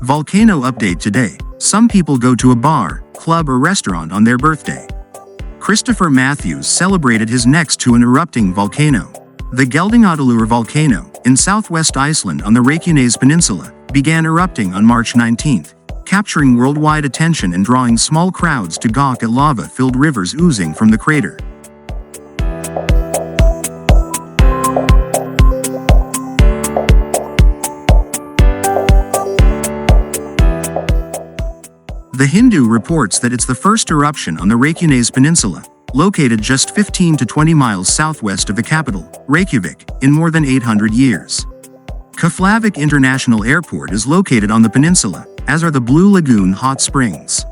Volcano update today. Some people go to a bar, club or restaurant on their birthday. Christopher Mathews celebrated his next to an erupting volcano. The Geldingadalur volcano, in southwest Iceland on the Reykjanes Peninsula, began erupting on March 19th, capturing worldwide attention and drawing small crowds to gawk at lava-filled rivers oozing from the crater. The Hindu reports that it's the first eruption on the Reykjanes Peninsula, located just 15 to 20 miles southwest of the capital, Reykjavik, in more than 800 years. Keflavik International Airport is located on the peninsula, as are the Blue Lagoon hot springs.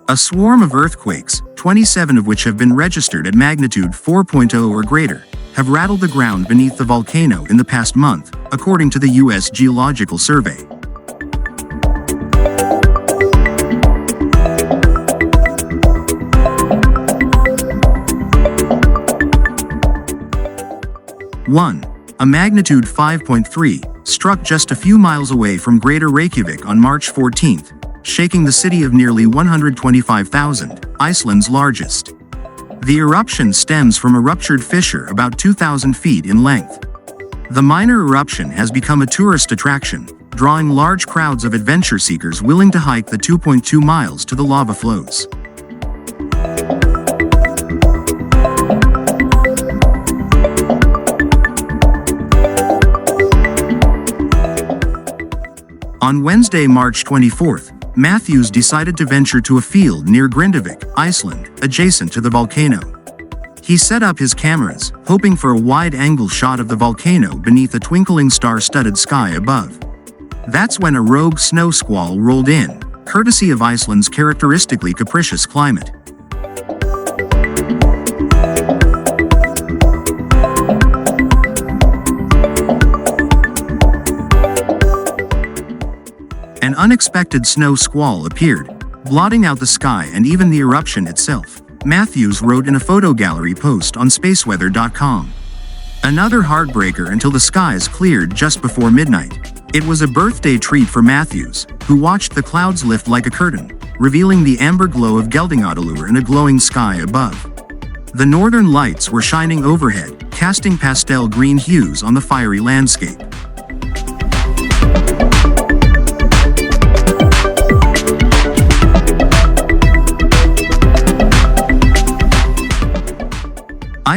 A swarm of earthquakes, 27 of which have been registered at magnitude 4.0 or greater, have rattled the ground beneath the volcano in the past month, according to the U.S. Geological Survey. A magnitude 5.3 struck just a few miles away from Greater Reykjavik on March 14th, shaking the city of nearly 125,000, Iceland's largest. The eruption stems from a ruptured fissure about 2,000 feet in length. The minor eruption has become a tourist attraction, drawing large crowds of adventure seekers willing to hike the 2.2 miles to the lava flows. On Wednesday, March 24th, Mathews decided to venture to a field near Grindavik, Iceland, adjacent to the volcano. He set up his cameras, hoping for a wide-angle shot of the volcano beneath a twinkling star-studded sky above. That's when a rogue snow squall rolled in, courtesy of Iceland's characteristically capricious climate. An unexpected snow squall appeared, blotting out the sky and even the eruption itself, Mathews wrote in a photo gallery post on spaceweather.com. Another heartbreaker until the skies cleared just before midnight. It was a birthday treat for Mathews, who watched the clouds lift like a curtain, revealing the amber glow of Geldingadalur in a glowing sky above. The northern lights were shining overhead, casting pastel green hues on the fiery landscape.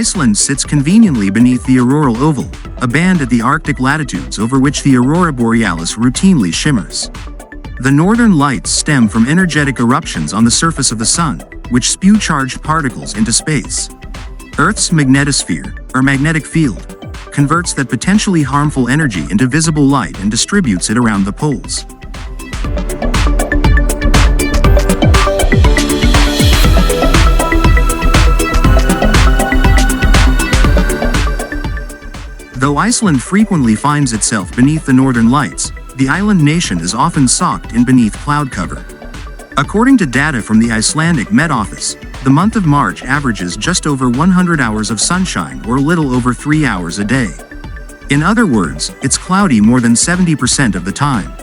Iceland sits conveniently beneath the auroral oval, a band at the Arctic latitudes over which the aurora borealis routinely shimmers. The northern lights stem from energetic eruptions on the surface of the sun, which spew charged particles into space. Earth's magnetosphere, or magnetic field, converts that potentially harmful energy into visible light and distributes it around the poles. Though Iceland frequently finds itself beneath the northern lights, the island nation is often socked in beneath cloud cover. According to data from the Icelandic Met Office, the month of March averages just over 100 hours of sunshine or a little over 3 hours a day. In other words, it's cloudy more than 70% of the time.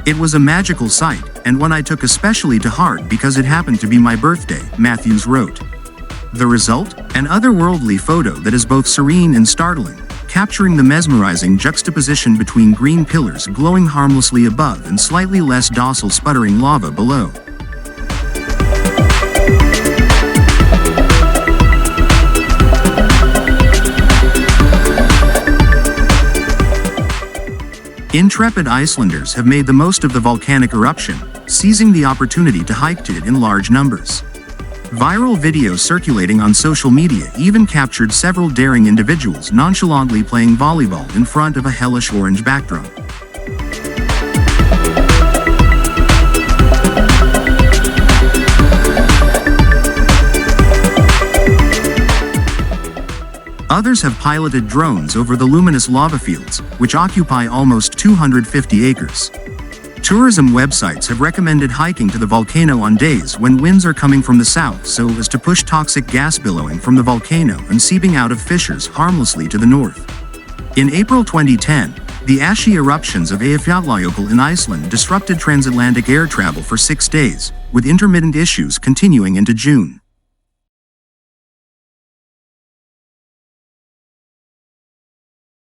It was a magical sight, and one I took especially to heart because it happened to be my birthday, Mathews wrote. The result? An otherworldly photo that is both serene and startling, capturing the mesmerizing juxtaposition between green pillars glowing harmlessly above and slightly less docile sputtering lava below. Intrepid Icelanders have made the most of the volcanic eruption, seizing the opportunity to hike to it in large numbers. Viral videos circulating on social media even captured several daring individuals nonchalantly playing volleyball in front of a hellish orange backdrop. Others have piloted drones over the luminous lava fields, which occupy almost 250 acres. Tourism websites have recommended hiking to the volcano on days when winds are coming from the south so as to push toxic gas billowing from the volcano and seeping out of fissures harmlessly to the north. In April 2010, the ashy eruptions of Eyjafjallajökull in Iceland disrupted transatlantic air travel for 6 days, with intermittent issues continuing into June.